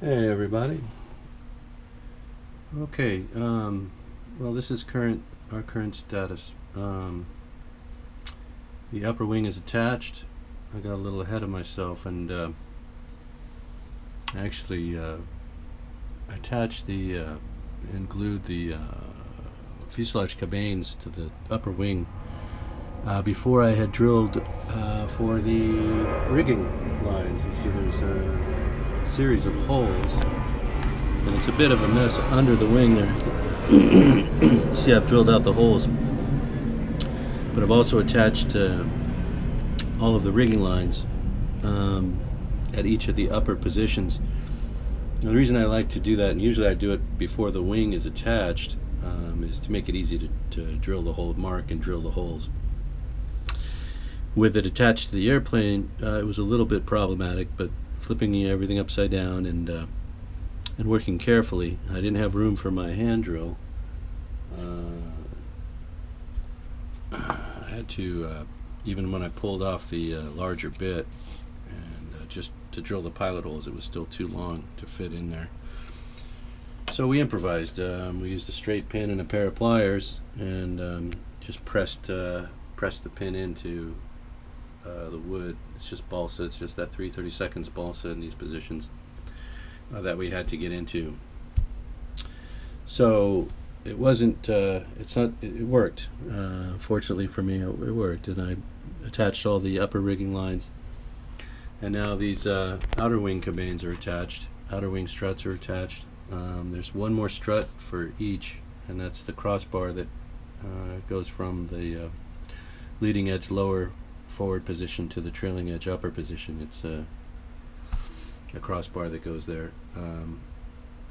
Hey everybody. Okay, well this is our current status. The upper wing is attached. I got a little ahead of myself and actually attached and glued the fuselage cabanes to the upper wing before I had drilled for the rigging lines. You see there's a series of holes, and it's a bit of a mess under the wing there. See, I've drilled out the holes, but I've also attached all of the rigging lines at each of the upper positions. Now, the reason I like to do that, and usually I do it before the wing is attached, is to make it easy to drill the hole, mark and drill the holes. With it attached to the airplane, it was a little bit problematic, but flipping everything upside down and working carefully, I didn't have room for my hand drill. I had to, even when I pulled off the larger bit and just to drill the pilot holes, it was still too long to fit in there. So we improvised. We used a straight pin and a pair of pliers and just pressed the pin into the wood. It's just balsa. It's just that 3/32 balsa in these positions that we had to get into. So it wasn't. It worked. Fortunately for me, it worked, and I attached all the upper rigging lines. And now these outer wing cabanes are attached. Outer wing struts are attached. There's one more strut for each, and that's the crossbar that goes from the leading edge lower forward position to the trailing edge upper position. It's a crossbar that goes there.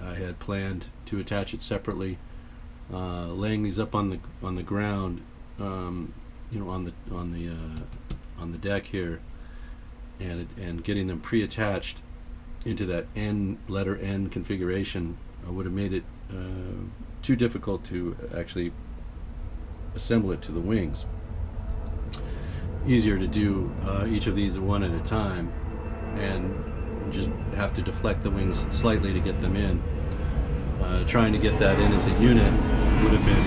I had planned to attach it separately, laying these up on the ground, on the deck here, and getting them pre-attached into that letter N configuration would have made it too difficult to actually assemble it to the wings. Easier to do each of these one at a time and just have to deflect the wings slightly to get them in. Trying to get that in as a unit would have been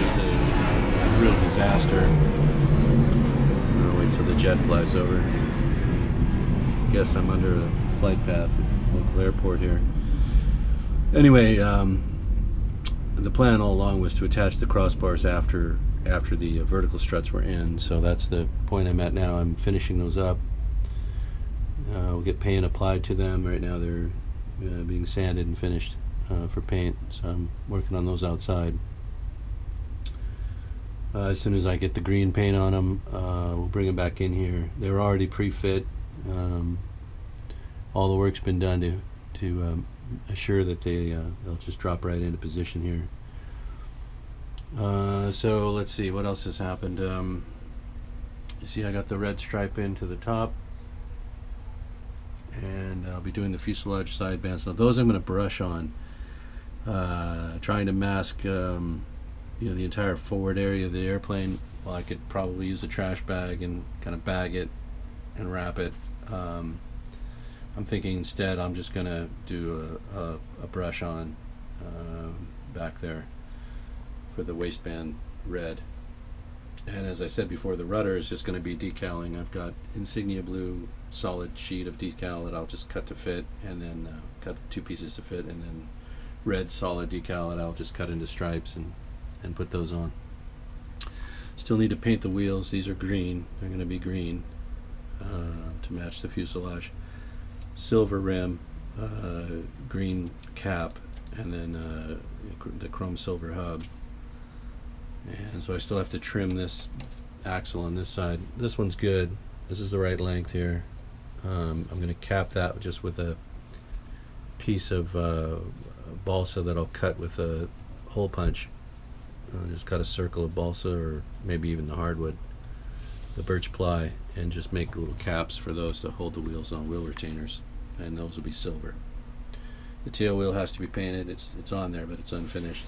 just a real disaster. I'll wait till the jet flies over. Guess I'm under a flight path at a local airport here. Anyway, the plan all along was to attach the crossbars after the vertical struts were in, so that's the point I'm at now. I'm finishing those up. We'll get paint applied to them. Right now they're being sanded and finished for paint, so I'm working on those outside. As soon as I get the green paint on them, we'll bring them back in here. They were already pre-fit. All the work's been done to assure that they'll just drop right into position here. So let's see what else has happened. You see I got the red stripe into the top, and I'll be doing the fuselage side bands. Now those I'm going to brush on, trying to mask the entire forward area of the airplane. Well, I could probably use a trash bag and kind of bag it and wrap it. I'm thinking instead I'm just going to do a brush on back there for the waistband red. And as I said before, the rudder is just going to be decaling. I've got insignia blue solid sheet of decal that I'll just cut to fit, and then cut two pieces to fit, and then red solid decal that I'll just cut into stripes and put those on. Still need to paint the wheels. These are green. They're going to be green to match the fuselage. Silver rim, green cap, and then the chrome silver hub. And so I still have to trim this axle on this side. This one's good. This is the right length here. I'm going to cap that just with a piece of balsa that I'll cut with a hole punch. Just cut a circle of balsa, or maybe even the hardwood, the birch ply, and just make little caps for those to hold the wheels on, wheel retainers, and those will be silver. The tail wheel has to be painted. It's on there, but it's unfinished.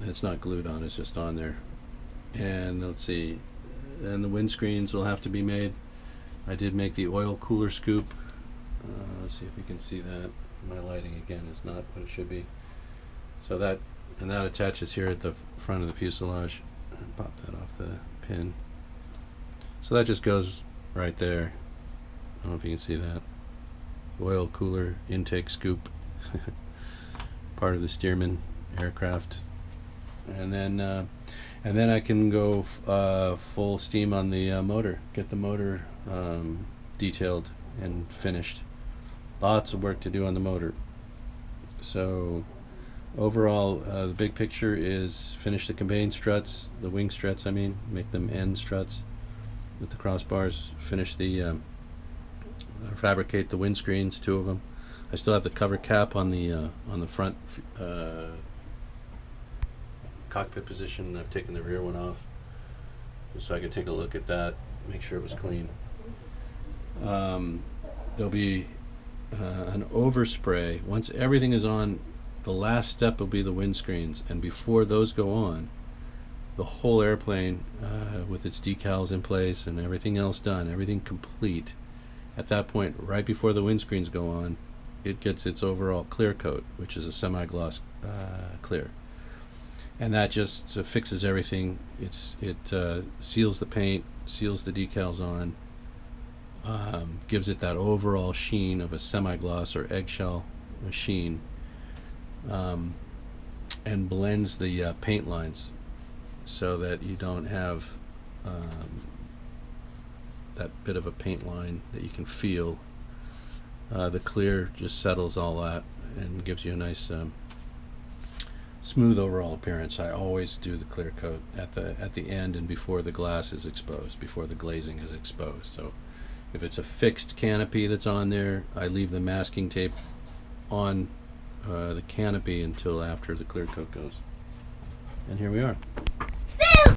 It's not glued on, it's just on there. And let's see, and the windscreens will have to be made. I did make the oil cooler scoop Let's see if we can see that. My lighting again is not what it should be. So that attaches here at the front of the fuselage. Pop that off the pin. So that just goes right there. I don't know if you can see that. Oil cooler intake scoop. Part of the Stearman aircraft. And then I can go full steam on the motor. Get the motor detailed and finished. Lots of work to do on the motor. So overall, the big picture is finish the campaign struts, the wing struts I mean, make them end struts with the crossbars, finish the fabricate the windscreens, 2 of them. I still have the cover cap on the front cockpit position. I've taken the rear one off just so I could take a look at that, make sure it was clean. There'll be an overspray. Once everything is on, the last step will be the windscreens, and before those go on, the whole airplane with its decals in place and everything else done, everything complete, at that point, right before the windscreens go on, it gets its overall clear coat, which is a semi-gloss clear, and that just fixes everything. It seals the paint, seals the decals on, gives it that overall sheen of a semi-gloss or eggshell sheen, and blends the paint lines so that you don't have that bit of a paint line that you can feel. The clear just settles all that and gives you a nice smooth overall appearance. I always do the clear coat at the end and before the glass is exposed, before the glazing is exposed. So if it's a fixed canopy that's on there, I leave the masking tape on the canopy until after the clear coat goes. And here we are.